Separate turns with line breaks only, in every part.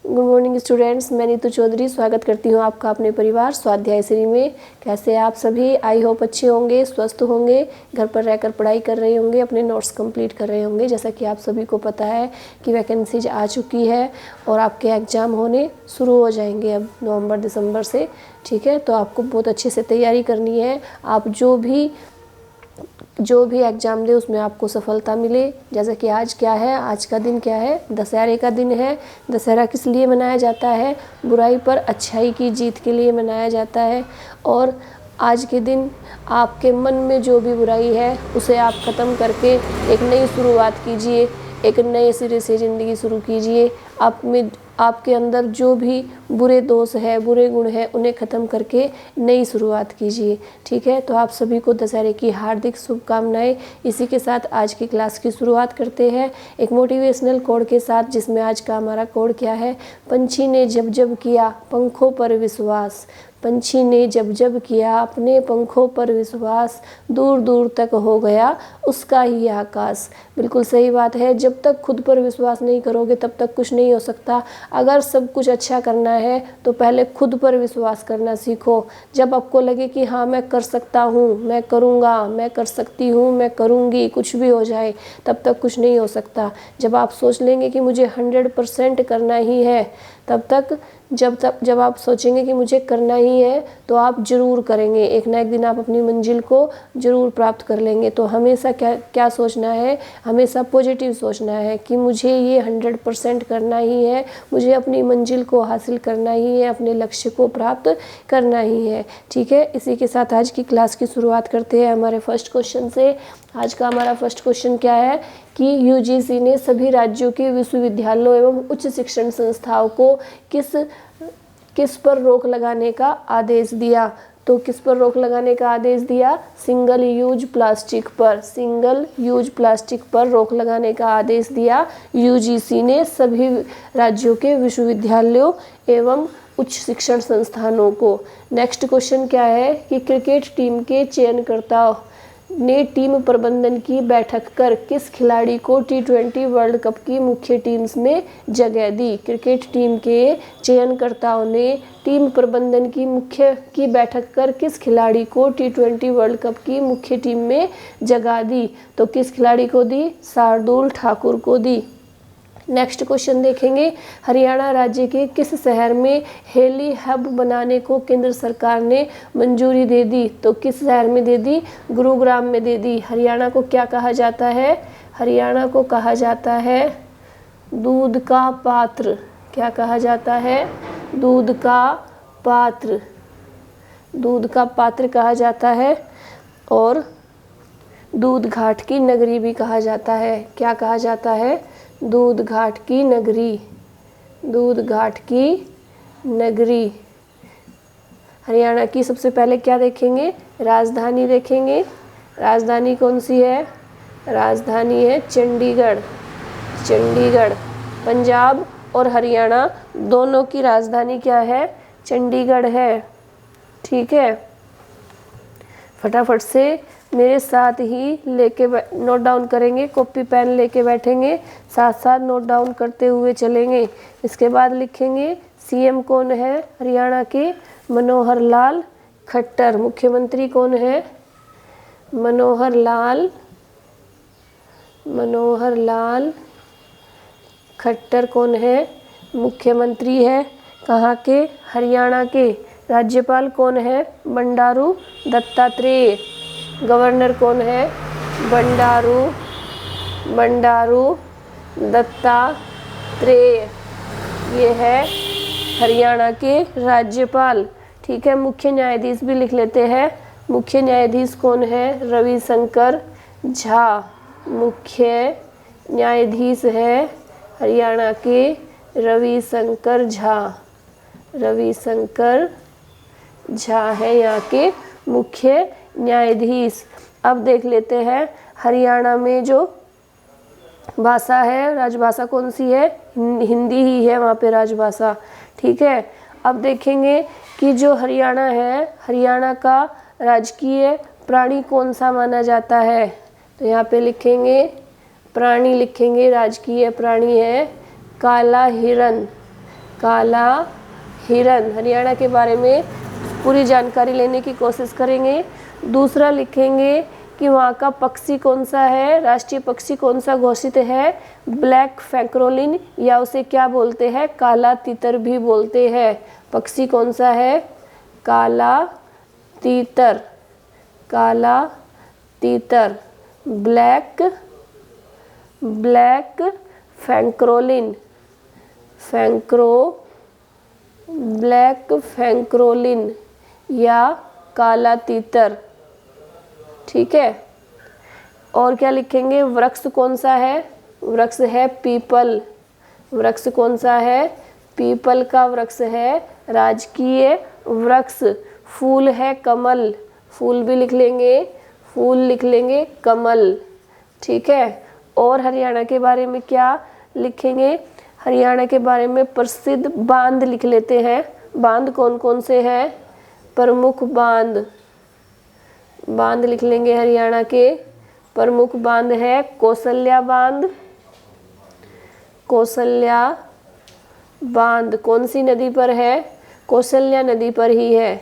Good morning students, मैं नीतू चौधरी स्वागत करती हूँ आपका अपने परिवार स्वाध्याय श्री में। कैसे आप सभी? आई होप अच्छे होंगे, स्वस्थ होंगे, घर पर रहकर पढ़ाई कर रहे होंगे, अपने नोट्स कंप्लीट कर रहे होंगे। जैसा कि आप सभी को पता है कि वैकेंसीज आ चुकी है और आपके एग्ज़ाम होने शुरू हो जाएंगे अब नवंबर दिसंबर से। ठीक है, तो आपको बहुत अच्छे से तैयारी करनी है। आप जो भी एग्ज़ाम दे उसमें आपको सफलता मिले। जैसे कि आज क्या है, आज का दिन क्या है? दशहरे का दिन है। दशहरा किस लिए मनाया जाता है? बुराई पर अच्छाई की जीत के लिए मनाया जाता है। और आज के दिन आपके मन में जो भी बुराई है उसे आप ख़त्म करके एक नई शुरुआत कीजिए, एक नए सिरे से ज़िंदगी शुरू कीजिए। आपके अंदर जो भी बुरे दोष है, बुरे गुण हैं, उन्हें ख़त्म करके नई शुरुआत कीजिए। ठीक है, तो आप सभी को दशहरे की हार्दिक शुभकामनाएं। इसी के साथ आज की क्लास की शुरुआत करते हैं एक मोटिवेशनल कोड के साथ, जिसमें आज का हमारा कोड क्या है? पंछी ने जब जब किया पंखों पर विश्वास, पंछी ने जब जब किया अपने पंखों पर विश्वास, दूर दूर तक हो गया उसका ही आकाश। बिल्कुल सही बात है। जब तक खुद पर विश्वास नहीं करोगे तब तक कुछ नहीं हो सकता। अगर सब कुछ अच्छा करना है तो पहले खुद पर विश्वास करना सीखो। जब आपको लगे कि हाँ मैं कर सकता हूँ, मैं करूँगा, मैं कर सकती हूँ, मैं करूँगी, कुछ भी हो जाए, तब तक कुछ नहीं हो सकता। जब आप सोच लेंगे कि मुझे 100% करना ही है, जब आप सोचेंगे कि मुझे करना ही है तो आप ज़रूर करेंगे। एक ना एक दिन आप अपनी मंजिल को ज़रूर प्राप्त कर लेंगे। तो हमेशा क्या सोचना है? हमेशा पॉजिटिव सोचना है कि मुझे ये 100% करना ही है, मुझे अपनी मंजिल को हासिल करना ही है, अपने लक्ष्य को प्राप्त करना ही है। ठीक है, इसी के साथ आज की क्लास की शुरुआत करते हैं हमारे फर्स्ट क्वेश्चन से। आज का हमारा फर्स्ट क्वेश्चन क्या है कि यूजीसी ने सभी राज्यों के विश्वविद्यालयों एवं उच्च शिक्षण संस्थाओं को किस पर रोक लगाने का आदेश दिया? तो किस पर रोक लगाने का आदेश दिया? सिंगल यूज प्लास्टिक पर, सिंगल यूज प्लास्टिक पर रोक लगाने का आदेश दिया यूजीसी ने सभी राज्यों के विश्वविद्यालयों एवं उच्च शिक्षण संस्थानों को। नेक्स्ट क्वेश्चन क्या है कि क्रिकेट टीम के चयनकर्ता ने टीम प्रबंधन की बैठक कर किस खिलाड़ी को T20 वर्ल्ड कप की मुख्य टीम्स में जगह दी? क्रिकेट टीम के चयनकर्ताओं ने टीम प्रबंधन की बैठक कर किस खिलाड़ी को T20 वर्ल्ड कप की मुख्य टीम में जगह दी? तो किस खिलाड़ी को दी? शार्दुल ठाकुर को दी। नेक्स्ट क्वेश्चन देखेंगे, हरियाणा राज्य के किस शहर में हेली हब बनाने को केंद्र सरकार ने मंजूरी दे दी? तो किस शहर में दे दी? गुरुग्राम में दे दी। हरियाणा को क्या कहा जाता है? हरियाणा को कहा जाता है दूध का पात्र। क्या कहा जाता है? दूध का पात्र, दूध का पात्र कहा जाता है। और दूध घाट की नगरी भी कहा जाता है। क्या कहा जाता है? दूध घाट की नगरी, दूध घाट की नगरी। हरियाणा की सबसे पहले क्या देखेंगे? राजधानी देखेंगे। राजधानी कौन सी है? राजधानी है चंडीगढ़। चंडीगढ़। पंजाब और हरियाणा दोनों की राजधानी क्या है? चंडीगढ़ है। ठीक है, फटाफट से मेरे साथ ही लेके नोट डाउन करेंगे, कॉपी पेन लेके बैठेंगे, साथ साथ नोट डाउन करते हुए चलेंगे। इसके बाद लिखेंगे सीएम कौन है हरियाणा के? मनोहर लाल खट्टर। मुख्यमंत्री कौन है? मनोहर लाल खट्टर कौन है? मुख्यमंत्री है। कहाँ के? हरियाणा के। राज्यपाल कौन है? बंडारू दत्तात्रेय। गवर्नर कौन है? बंडारू दत्तात्रेय। ये है हरियाणा के राज्यपाल। ठीक है, मुख्य न्यायाधीश भी लिख लेते हैं। मुख्य न्यायाधीश कौन है? रविशंकर झा। मुख्य न्यायाधीश है हरियाणा के रविशंकर झा। रविशंकर झा है यहाँ के मुख्य न्यायाधीश। अब देख लेते हैं हरियाणा में जो भाषा है, राजभाषा कौन सी है? हिंदी ही है वहाँ पे राजभाषा। ठीक है, अब देखेंगे कि जो हरियाणा है, हरियाणा का राजकीय प्राणी कौन सा माना जाता है? तो यहाँ पे लिखेंगे प्राणी, लिखेंगे राजकीय प्राणी है काला हिरण। काला हिरन। हरियाणा के बारे में पूरी जानकारी लेने की कोशिश करेंगे। दूसरा लिखेंगे कि वहाँ का पक्षी कौन सा है, राष्ट्रीय पक्षी कौन सा घोषित है, ब्लैक फैक्रोलिन, या उसे क्या बोलते हैं, काला तीतर भी बोलते हैं। पक्षी कौन सा है, काला तीतर, काला तीतर, ब्लैक फैक्रोलिन, ब्लैक फैक्रोलिन या काला तीतर। ठीक है। और क्या लिखेंगे, वृक्ष कौन सा है, वृक्ष है पीपल। वृक्ष कौन सा है, पीपल का वृक्ष है राजकीय वृक्ष। फूल है कमल, फूल भी लिख लेंगे, फूल लिख लेंगे कमल। ठीक है। और हरियाणा के बारे में क्या लिखेंगे, हरियाणा के बारे में प्रसिद्ध बांध लिख लेते हैं। बांध कौन कौन से हैं, प्रमुख बांध, बांध लिख लेंगे। हरियाणा के प्रमुख बांध है कौशल्या बांध, कौशल्या बांध कौन सी नदी पर है, कौशल्या नदी पर ही है।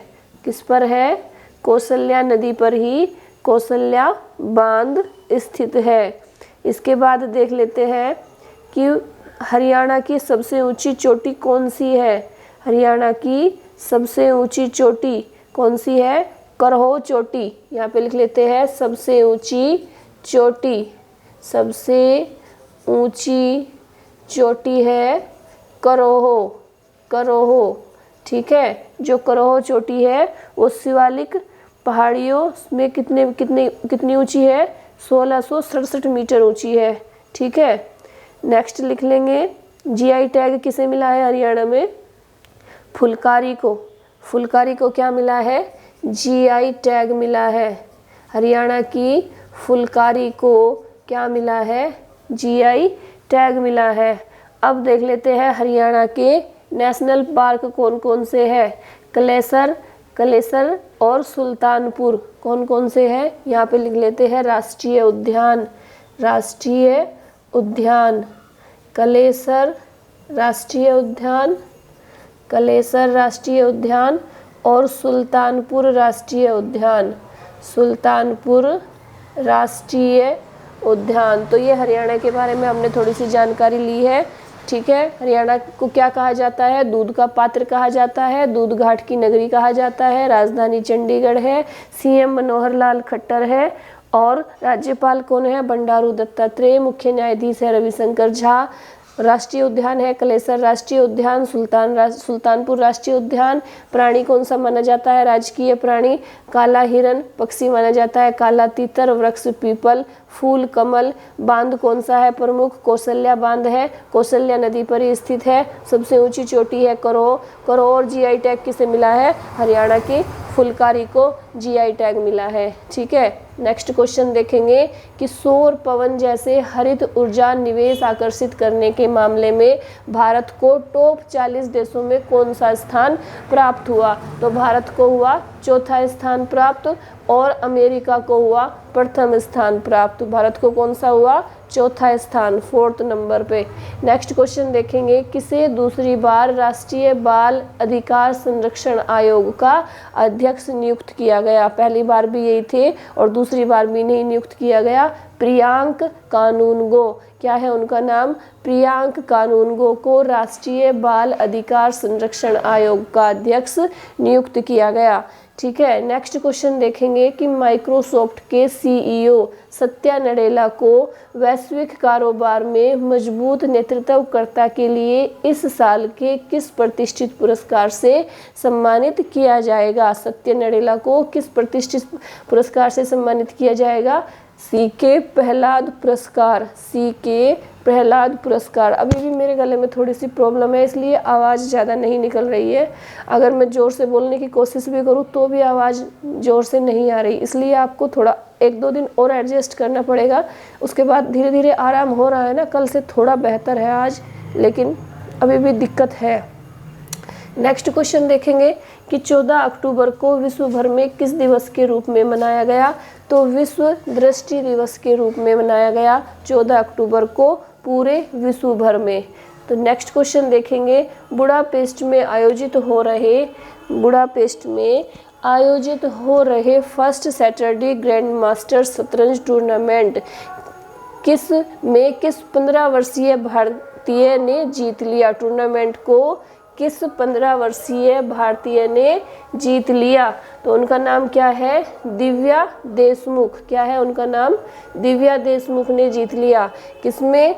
किस पर है, कौशल्या नदी पर ही कौशल्या बांध स्थित है। इसके बाद देख लेते हैं कि हरियाणा की सबसे ऊंची चोटी कौन सी है। हरियाणा की सबसे ऊंची चोटी कौन सी है, करहो चोटी। यहाँ पे लिख लेते हैं सबसे ऊंची चोटी, सबसे ऊंची चोटी है करहो, करहो। ठीक है। जो करहो चोटी है वो शिवालिक पहाड़ियों में कितनी ऊंची है, 1667 मीटर ऊंची है। ठीक है। नेक्स्ट लिख लेंगे, जीआई टैग किसे मिला है हरियाणा में, फुलकारी को। फुलकारी को क्या मिला है, जीआई टैग मिला है। हरियाणा की फुलकारी को क्या मिला है, जीआई टैग मिला है। अब देख लेते हैं हरियाणा के नेशनल पार्क कौन कौन से हैं। कलेसर, कलेसर और सुल्तानपुर कौन कौन से हैं, यहाँ पे लिख लेते हैं राष्ट्रीय उद्यान, राष्ट्रीय उद्यान, कलेसर राष्ट्रीय उद्यान, कलेसर राष्ट्रीय उद्यान और सुल्तानपुर राष्ट्रीय उद्यान, सुल्तानपुर राष्ट्रीय उद्यान। तो ये हरियाणा के बारे में हमने थोड़ी सी जानकारी ली है। ठीक है। हरियाणा को क्या कहा जाता है, दूध का पात्र कहा जाता है, दूध घाट की नगरी कहा जाता है, राजधानी चंडीगढ़ है, सीएम मनोहर लाल खट्टर है और राज्यपाल कौन है, बंडारू दत्तात्रेय, मुख्य न्यायाधीश है रविशंकर झा। राष्ट्रीय उद्यान है कलेसर राष्ट्रीय उद्यान, सुल्तानपुर राष्ट्रीय उद्यान। प्राणी कौन सा माना जाता है, राजकीय प्राणी काला हिरन, पक्षी माना जाता है काला तीतर, वृक्ष पीपल, फूल कमल। बांध कौन सा है प्रमुख, कौशल्या बांध है, कौशल्या नदी पर ही स्थित है। सबसे ऊंची चोटी है करहो, करहो। और जीआई टैग किसे मिला है, हरियाणा की फुलकारी को जीआई टैग मिला है। ठीक है। नेक्स्ट क्वेश्चन देखेंगे कि सौर पवन जैसे हरित ऊर्जा निवेश आकर्षित करने के मामले में भारत को टॉप 40 देशों में कौन सा स्थान प्राप्त हुआ। तो भारत को हुआ चौथा स्थान प्राप्त और अमेरिका को हुआ प्रथम स्थान प्राप्त। भारत को कौन सा हुआ, चौथा स्थान, 4th नंबर पे। नेक्स्ट क्वेश्चन देखेंगे, किसे दूसरी बार राष्ट्रीय बाल अधिकार संरक्षण आयोग का अध्यक्ष नियुक्त किया गया। पहली बार भी यही थे और दूसरी बार भी नहीं नियुक्त किया गया, प्रियांक कानूनगो। क्या है उनका नाम, प्रियांक कानूनगो को राष्ट्रीय बाल अधिकार संरक्षण आयोग का अध्यक्ष नियुक्त किया गया। ठीक है। नेक्स्ट क्वेश्चन देखेंगे कि माइक्रोसॉफ्ट के सीईओ सत्या नडेला को वैश्विक कारोबार में मजबूत नेतृत्वकर्ता के लिए इस साल के किस प्रतिष्ठित पुरस्कार से सम्मानित किया जाएगा। सत्या नडेला को किस प्रतिष्ठित पुरस्कार से सम्मानित किया जाएगा, सीके प्रहलाद पुरस्कार, सीके प्रहलाद पुरस्कार। अभी भी मेरे गले में थोड़ी सी प्रॉब्लम है इसलिए आवाज़ ज़्यादा नहीं निकल रही है। अगर मैं ज़ोर से बोलने की कोशिश भी करूँ तो भी आवाज़ ज़ोर से नहीं आ रही, इसलिए आपको थोड़ा 1-2 दिन और एडजस्ट करना पड़ेगा। उसके बाद धीरे धीरे आराम हो रहा है ना, कल से थोड़ा बेहतर है आज, लेकिन अभी भी दिक्कत है। नेक्स्ट क्वेश्चन देखेंगे कि 14 अक्टूबर को विश्व भर में किस दिवस के रूप में मनाया गया। तो विश्व दृष्टि दिवस के रूप में मनाया गया 14 अक्टूबर को पूरे विश्व भर में। तो नेक्स्ट क्वेश्चन देखेंगे, बुडापेस्ट में आयोजित हो रहे फर्स्ट सैटरडे ग्रैंड मास्टर शतरंज टूर्नामेंट किस 15 वर्षीय भारतीय ने जीत लिया। टूर्नामेंट को किस 15 वर्षीय भारतीय ने जीत लिया। तो उनका नाम क्या है, दिव्या देशमुख। क्या है उनका नाम, दिव्या देशमुख ने जीत लिया। किसमें,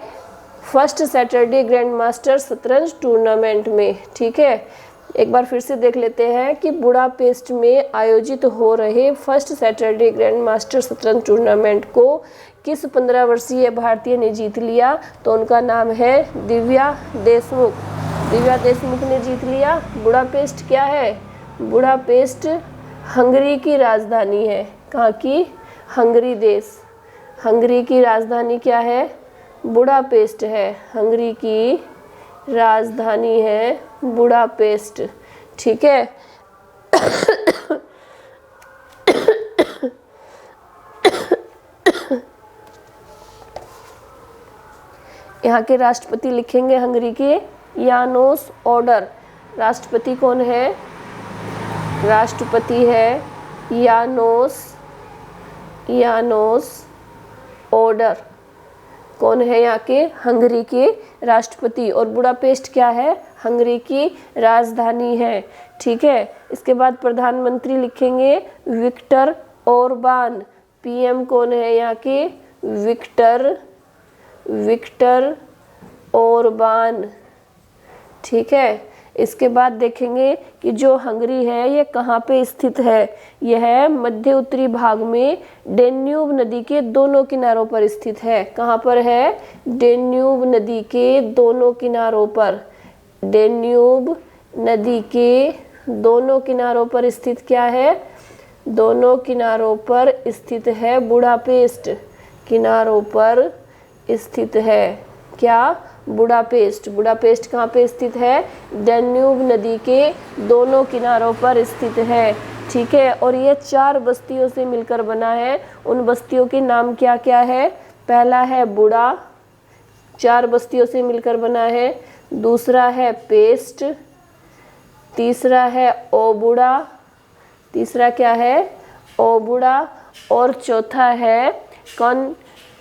फर्स्ट सैटरडे ग्रैंड मास्टर शतरंज टूर्नामेंट में। ठीक है, एक बार फिर से देख लेते हैं कि बुडापेस्ट में आयोजित हो रहे फर्स्ट सैटरडे ग्रैंड मास्टर शतरंज टूर्नामेंट को किस 15 वर्षीय भारतीय ने जीत लिया। तो उनका नाम है दिव्या देशमुख। दिव्या देशमुख ने जीत लिया। बुडापेस्ट क्या है, बुडापेस्ट हंगरी की राजधानी है। कहाँ की, हंगरी देश। हंगरी की राजधानी क्या है, बुडापेस्ट है। हंगरी की राजधानी है बुडापेस्ट। ठीक है। यहाँ के राष्ट्रपति लिखेंगे हंगरी के यानोस ऑर्डर। राष्ट्रपति कौन है, राष्ट्रपति है यानोस ऑर्डर। कौन है यहाँ के, हंगरी के राष्ट्रपति। और बुडापेस्ट क्या है, हंगरी की राजधानी है। ठीक है। इसके बाद प्रधानमंत्री लिखेंगे विक्टर ओरबान। पीएम कौन है यहाँ के, विक्टर ओरबान। ठीक है। इसके बाद देखेंगे कि जो हंगरी है ये कहाँ पे स्थित है। यह मध्य उत्तरी भाग में डेन्यूब नदी के दोनों किनारों पर स्थित है। कहाँ पर है, डेन्यूब नदी के दोनों किनारों पर। डेन्यूब नदी के दोनों किनारों पर स्थित क्या है, दोनों किनारों पर स्थित है बुडापेस्ट। किनारों पर स्थित है क्या, बुडापेस्ट। बुडापेस्ट कहाँ पे स्थित है, डेन्यूब नदी के दोनों किनारों पर स्थित है। ठीक है। और ये 4 बस्तियों से मिलकर बना है। उन बस्तियों के नाम क्या क्या है, पहला है बुडा, 4 बस्तियों से मिलकर बना है। दूसरा है पेस्ट, तीसरा है ओबुडा, तीसरा क्या है, ओबुडा। और चौथा है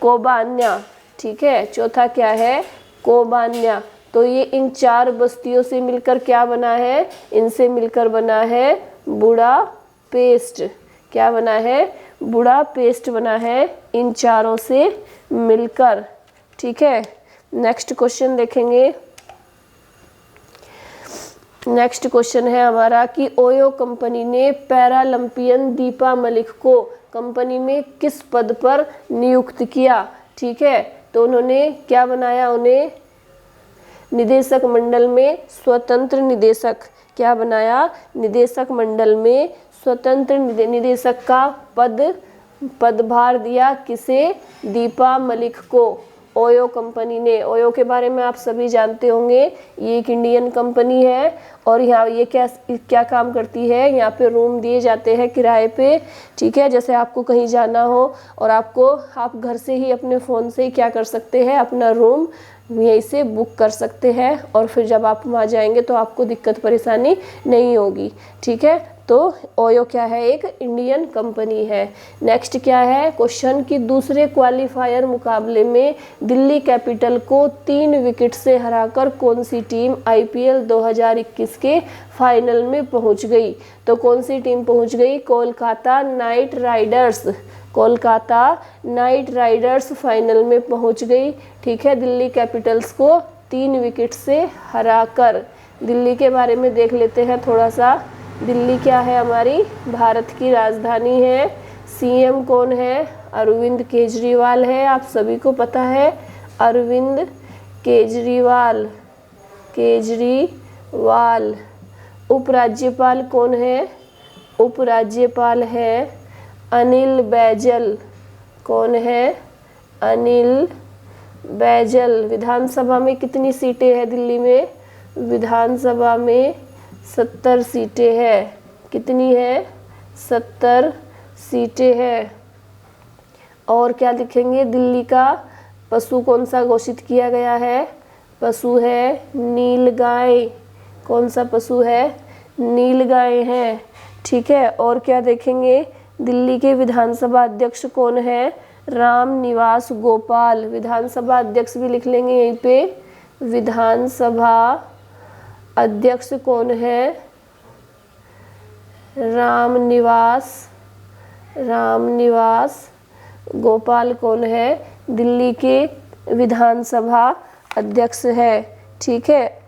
कोबान्या। ठीक है, चौथा क्या है, कोबान्या। तो ये इन 4 बस्तियों से मिलकर क्या बना है, इनसे मिलकर बना है बुडापेस्ट। क्या बना है, बुडापेस्ट बना है इन चारों से मिलकर। ठीक है। नेक्स्ट क्वेश्चन देखेंगे। नेक्स्ट क्वेश्चन है हमारा कि ओयो कंपनी ने पैरालंपियन दीपा मलिक को कंपनी में किस पद पर नियुक्त किया। ठीक है। तो उन्होंने क्या बनाया, उन्हें निदेशक मंडल में स्वतंत्र निदेशक, क्या बनाया, निदेशक मंडल में स्वतंत्र निदेशक का पदभार दिया। किसे, दीपा मलिक को। ओयो कंपनी ने, ओयो के बारे में आप सभी जानते होंगे, ये एक इंडियन कंपनी है। और यहाँ ये क्या काम करती है, यहाँ पे रूम दिए जाते हैं किराए पे। ठीक है। जैसे आपको कहीं जाना हो और आप घर से ही अपने फ़ोन से ही क्या कर सकते हैं, अपना रूम यहीं से बुक कर सकते हैं। और फिर जब आप वहाँ जाएंगे तो आपको दिक्कत परेशानी नहीं होगी। ठीक है। तो ओयो क्या है, एक इंडियन कंपनी है। नेक्स्ट क्या है क्वेश्चन कि दूसरे क्वालिफायर मुकाबले में दिल्ली कैपिटल को 3 विकेट से हराकर कौन सी टीम आईपीएल 2021 के फाइनल में पहुंच गई। तो कौन सी टीम पहुंच गई, Kolkata night Riders. Kolkata night Riders final में पहुंच गई। ठीक है। दिल्ली कैपिटल्स को 3 विकेट से हराकर। दिल्ली के बारे में देख लेते हैं थोड़ा सा। दिल्ली क्या है, हमारी भारत की राजधानी है। सीएम कौन है, अरविंद केजरीवाल है। आप सभी को पता है अरविंद केजरीवाल। उपराज्यपाल कौन है, उपराज्यपाल है अनिल बैजल। कौन है, अनिल बैजल। विधानसभा में कितनी सीटें हैं दिल्ली में, विधानसभा में 70 सीटें हैं। कितनी है, 70 सीटें हैं। और क्या लिखेंगे, दिल्ली का पशु कौन सा घोषित किया गया है, पशु है नीलगाय। कौन सा पशु है? नीलगाय है। ठीक है, और क्या देखेंगे? दिल्ली के विधानसभा अध्यक्ष कौन है? रामनिवास गोपाल। विधानसभा अध्यक्ष भी लिख लेंगे यहीं पे। विधानसभा अध्यक्ष कौन है? रामनिवास गोपाल कौन है? दिल्ली के विधानसभा अध्यक्ष है। ठीक है।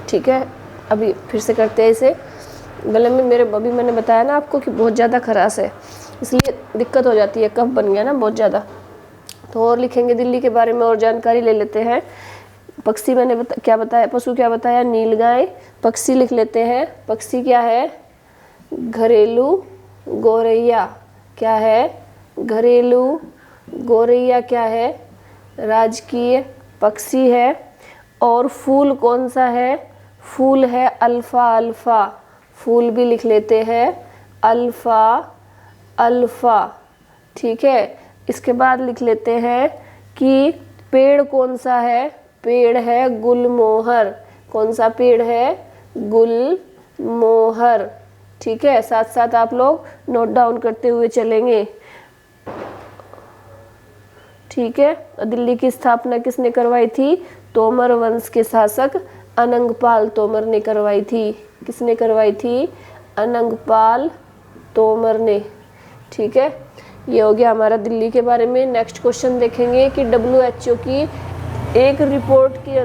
ठीक है, अभी फिर से करते हैं इसे। गले में मेरे अभी मैंने बताया ना आपको कि बहुत ज़्यादा खराश है, इसलिए दिक्कत हो जाती है, कफ बन गया ना बहुत ज़्यादा। तो और लिखेंगे दिल्ली के बारे में और जानकारी ले लेते हैं। पक्षी मैंने क्या बताया? पशु क्या बताया? नीलगाय। पक्षी लिख लेते हैं। पक्षी क्या है? घरेलू गौरैया। क्या है? घरेलू गौरैया क्या है? राजकीय पक्षी है। और फूल कौन सा है? फूल है अल्फा। फूल भी लिख लेते हैं अल्फा। ठीक है, इसके बाद लिख लेते हैं कि पेड़ कौन सा है? पेड़ है गुलमोहर। कौन सा पेड़ है? गुलमोहर। ठीक है, साथ साथ आप लोग नोट डाउन करते हुए चलेंगे। ठीक है, दिल्ली की स्थापना किसने करवाई थी? तोमर वंश के शासक अनंगपाल तोमर ने करवाई थी। किसने करवाई थी? अनंगपाल तोमर ने। ठीक है, ये हो गया हमारा दिल्ली के बारे में। नेक्स्ट क्वेश्चन देखेंगे कि WHO की एक रिपोर्ट के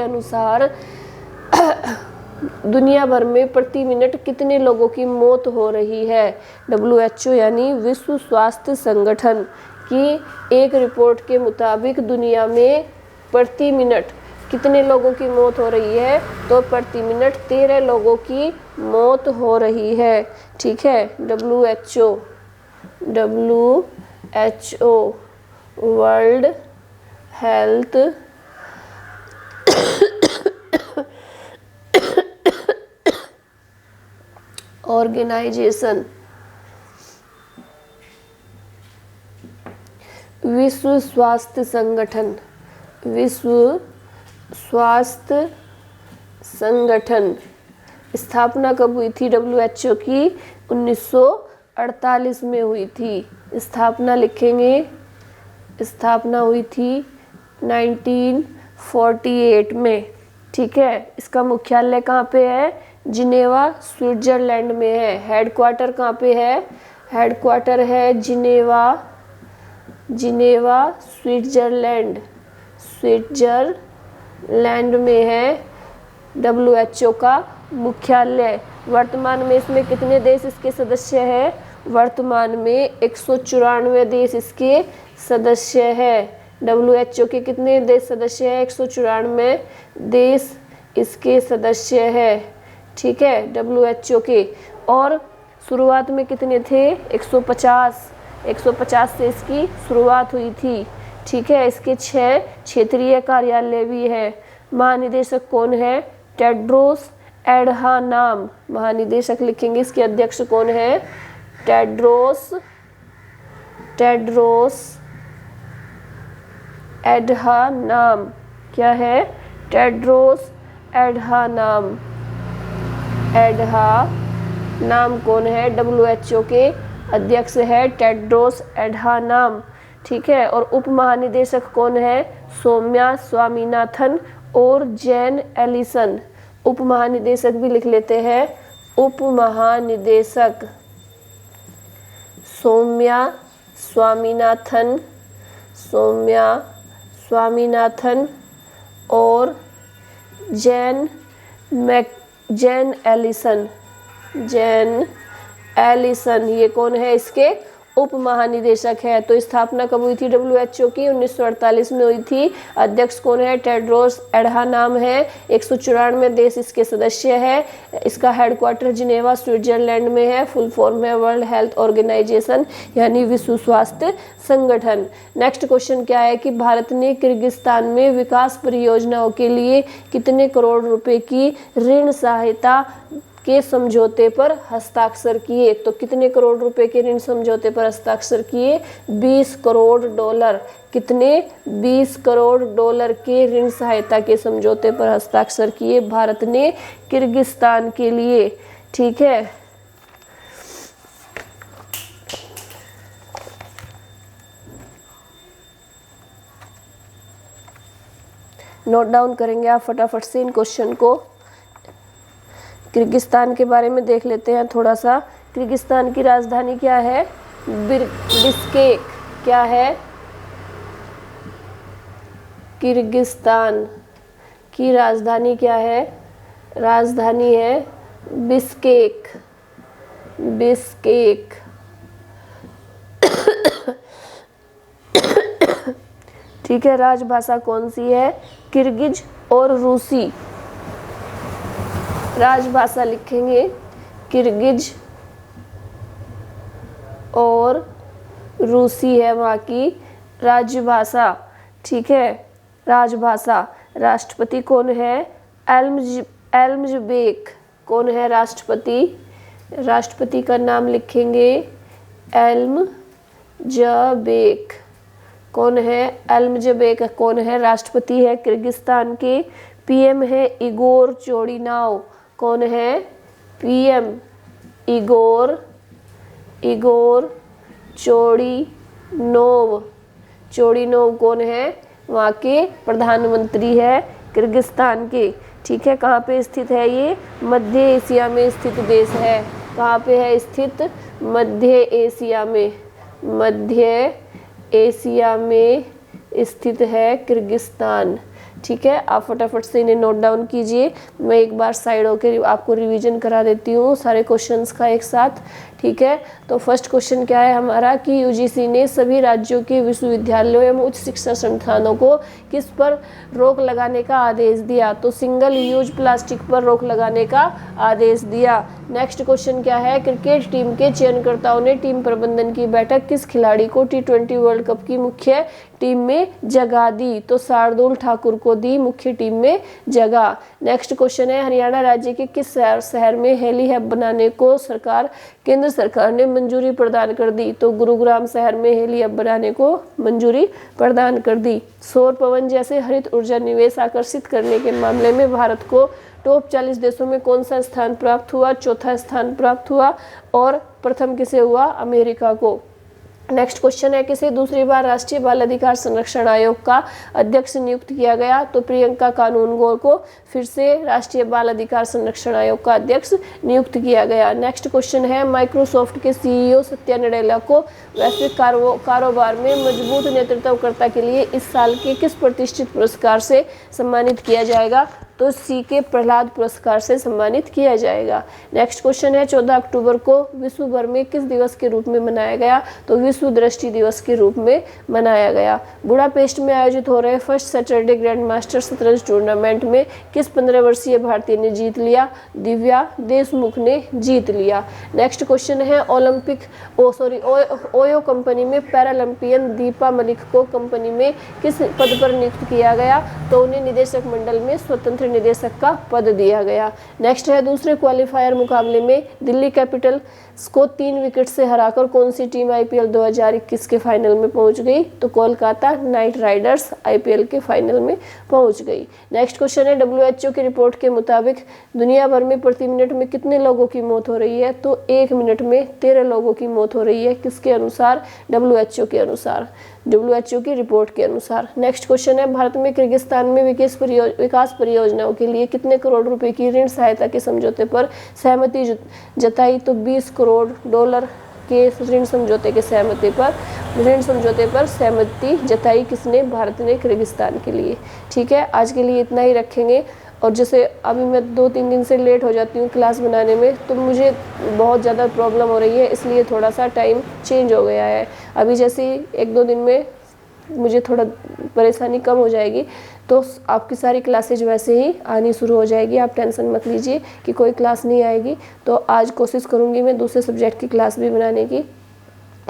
अनुसार दुनिया भर में प्रति मिनट कितने लोगों की मौत हो रही है? WHO यानी विश्व स्वास्थ्य संगठन की एक रिपोर्ट के मुताबिक दुनिया में प्रति मिनट कितने लोगों की मौत हो रही है? तो प्रति मिनट 13 लोगों की मौत हो रही है। ठीक है, WHO वर्ल्ड हेल्थ ऑर्गेनाइजेशन, विश्व स्वास्थ्य संगठन स्थापना कब हुई थी? WHO की 1948 में हुई थी। स्थापना लिखेंगे, स्थापना हुई थी 1948 में। ठीक है, इसका मुख्यालय कहाँ पे है? जिनेवा स्विट्जरलैंड में है। हेडक्वार्टर कहाँ पे है? हेडक्वार्टर है जिनेवा स्विट्जरलैंड में है WHO का मुख्यालय। वर्तमान में इसमें कितने देश इसके सदस्य हैं? वर्तमान में 194 देश इसके सदस्य है। WHO के कितने देश सदस्य हैं? 194 देश इसके सदस्य है। ठीक है, WHO के। और शुरुआत में कितने थे? 150 से इसकी शुरुआत हुई थी। ठीक है, इसके 6 क्षेत्रीय कार्यालय भी है। महानिदेशक कौन है? टेड्रोस एडहानम। महानिदेशक लिखेंगे, इसके अध्यक्ष कौन है? टेड्रोस एडहानम। क्या है? टेड्रोस एडहानम कौन है? WHO के अध्यक्ष है टेड्रोस एडहानम। ठीक है। और उप महानिदेशक कौन है? सौम्या स्वामीनाथन और जैन एलिसन। उप महानिदेशक भी लिख लेते हैं, उप महानिदेशक सौम्या स्वामीनाथन, सौम्या स्वामीनाथन और जैन एलिसन, जैन एलिसन, ये कौन है? इसके उप महानिदेशक है। तो स्थापना कब हुई थी WHO की? 1948 में हुई थी। अध्यक्ष कौन है? टेड्रोस एडहानॉम है। 194 देश इसके सदस्य है। इसका हेडक्वार्टर जिनेवा स्विट्जरलैंड में है। फुल फॉर्म है वर्ल्ड हेल्थ ऑर्गेनाइजेशन, यानी विश्व स्वास्थ्य संगठन। नेक्स्ट क्वेश्चन क्या है कि भारत ने किर्गिस्तान में विकास परियोजनाओं के लिए कितने करोड़ रुपए की ऋण सहायता के समझौते पर हस्ताक्षर किए? तो कितने करोड़ रुपए के ऋण समझौते पर हस्ताक्षर किए? 20 करोड़ डॉलर। कितने? 20 करोड़ डॉलर के ऋण सहायता के समझौते पर हस्ताक्षर किए भारत ने किर्गिस्तान के लिए, ठीक है। नोट डाउन करेंगे आप फटाफट से इन क्वेश्चन को। किर्गिस्तान के बारे में देख लेते हैं थोड़ा सा। किर्गिस्तान की राजधानी क्या है? बिश्केक। क्या है? किर्गिस्तान की राजधानी क्या है? राजधानी है बिश्केक, बिश्केक। ठीक है। राजभाषा कौन सी है? किर्गिज और रूसी। राजभाषा लिखेंगे किर्गिज और रूसी है वहाँ की राजभाषा, ठीक है। राजभाषा। राष्ट्रपति कौन है? एल्मजबेक। कौन है राष्ट्रपति? राष्ट्रपति का नाम लिखेंगे एल्मजबेक। कौन है? एल्मजबेक कौन है? राष्ट्रपति है किर्गिस्तान के। पीएम है इगोर चोडिनोव। कौन है? PM Igor चोडिनोव। चोडिनोव कौन है? वहाँ के प्रधानमंत्री है किर्गिस्तान के, ठीक है। कहाँ पे स्थित है ये? मध्य एशिया में स्थित देश है। कहाँ पे है स्थित? मध्य एशिया में, मध्य एशिया में स्थित है किर्गिस्तान, ठीक है। आप फटाफट से इन्हें नोट डाउन कीजिए। मैं एक बार साइड होकर आपको रिवीजन करा देती हूँ सारे क्वेश्चंस का एक साथ, ठीक है। तो फर्स्ट क्वेश्चन क्या है हमारा कि यूजीसी ने सभी राज्यों के विश्वविद्यालयों एवं उच्च शिक्षा संस्थानों को किस पर रोक लगाने का आदेश दिया? तो सिंगल यूज प्लास्टिक पर रोक लगाने का आदेश दिया। नेक्स्ट क्वेश्चन क्या है? क्रिकेट टीम के चयनकर्ताओं ने टीम प्रबंधन की बैठक किस खिलाड़ी को T20 वर्ल्ड कप की मुख्य टीम में जगह दी? तो शार्दुल ठाकुर को दी मुख्य टीम में जगह। नेक्स्ट क्वेश्चन है हरियाणा राज्य के किस शहर में हेली हब बनाने को केंद्र सरकार ने मंजूरी प्रदान कर दी? तो गुरुग्राम शहर में हेली हब बनाने को मंजूरी प्रदान कर दी। सौर पवन जैसे हरित ऊर्जा निवेश आकर्षित करने के मामले में भारत को टॉप 40 देशों में कौन सा स्थान प्राप्त हुआ? चौथा स्थान प्राप्त हुआ। और प्रथम किसे हुआ? अमेरिका को। नेक्स्ट क्वेश्चन है किसे दूसरी बार राष्ट्रीय बाल अधिकार संरक्षण आयोग का अध्यक्ष नियुक्त किया गया? तो प्रियंका कानूनगो को फिर से राष्ट्रीय बाल अधिकार संरक्षण आयोग का अध्यक्ष नियुक्त किया गया। नेक्स्ट क्वेश्चन है माइक्रोसॉफ्ट के CEO सत्या नडेला को वैश्विक कारोबार में मजबूत नेतृत्वकर्ता के लिए इस साल के किस प्रतिष्ठित पुरस्कार से सम्मानित किया जाएगा? तो CK प्रहलाद पुरस्कार से सम्मानित किया जाएगा। नेक्स्ट क्वेश्चन है 14 अक्टूबर को विश्व भर में किस दिवस के रूप में मनाया गया? तो विश्व दृष्टि दिवस के रूप में मनाया गया। बुडापेस्ट में आयोजित हो रहे फर्स्ट सैटरडे ग्रैंड मास्टर शतरंज टूर्नामेंट में किस 15 वर्षीय भारतीय ने जीत लिया? दिव्या देशमुख ने जीत लिया। नेक्स्ट क्वेश्चन है ओयो कंपनी में पैरालंपियन दीपा मलिक को कंपनी में किस पद पर नियुक्त किया गया? तो उन्हें निदेशक मंडल में स्वतंत्र निदेशक का पद दिया गया। नेक्स्ट है दूसरे क्वालिफायर मुकाबले में दिल्ली कैपिटल्स को 3 विकेट से हराकर कौन सी टीम IPL 2021 के फाइनल में पहुंच गई? तो कोलकाता नाइट राइडर्स IPL के फाइनल में पहुंच गई। नेक्स्ट क्वेश्चन है WHO की रिपोर्ट के मुताबिक दुनिया भर में प्रति मिनट में कितने लोगों की मौत हो रही है? तो 1 मिनट में 13 लोगों की मौत हो रही है। किसके अनुसार? WHO के अनुसार। WHO की रिपोर्ट के अनुसार। नेक्स्ट क्वेश्चन है, भारत में किर्गिस्तान में विकास परियोजनाओं के लिए कितने करोड़ रुपए की ऋण सहायता के समझौते पर सहमति जताई? तो $20 करोड़ के ऋण समझौते पर सहमति जताई किसने? भारत ने किर्गिस्तान के लिए। ठीक है, आज के लिए इतना ही रखेंगे। और जैसे अभी मैं 2-3 दिन से लेट हो जाती हूँ क्लास बनाने में, तो मुझे बहुत ज़्यादा प्रॉब्लम हो रही है, इसलिए थोड़ा सा टाइम चेंज हो गया है। अभी जैसे 1-2 दिन में मुझे थोड़ा परेशानी कम हो जाएगी, तो आपकी सारी क्लासेज वैसे ही आनी शुरू हो जाएगी। आप टेंशन मत लीजिए कि कोई क्लास नहीं आएगी। तो आज कोशिश करूँगी मैं दूसरे सब्जेक्ट की क्लास भी बनाने की।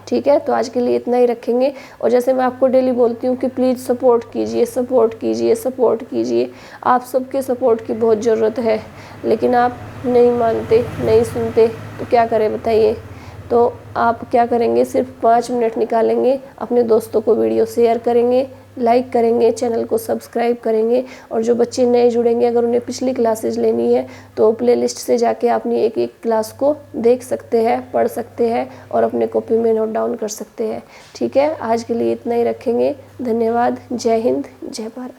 ठीक है, तो आज के लिए इतना ही रखेंगे। और जैसे मैं आपको डेली बोलती हूँ कि प्लीज़ सपोर्ट कीजिए। आप सबके सपोर्ट की बहुत ज़रूरत है, लेकिन आप नहीं मानते, नहीं सुनते, तो क्या करें बताइए। तो आप क्या करेंगे, सिर्फ 5 मिनट निकालेंगे, अपने दोस्तों को वीडियो शेयर करेंगे, लाइक करेंगे, चैनल को सब्सक्राइब करेंगे। और जो बच्चे नए जुड़ेंगे, अगर उन्हें पिछली क्लासेज लेनी है तो प्लेलिस्ट से जाके अपनी एक क्लास को देख सकते हैं, पढ़ सकते हैं और अपने कॉपी में नोट डाउन कर सकते हैं। ठीक है, आज के लिए इतना ही रखेंगे। धन्यवाद। जय हिंद, जय भारत।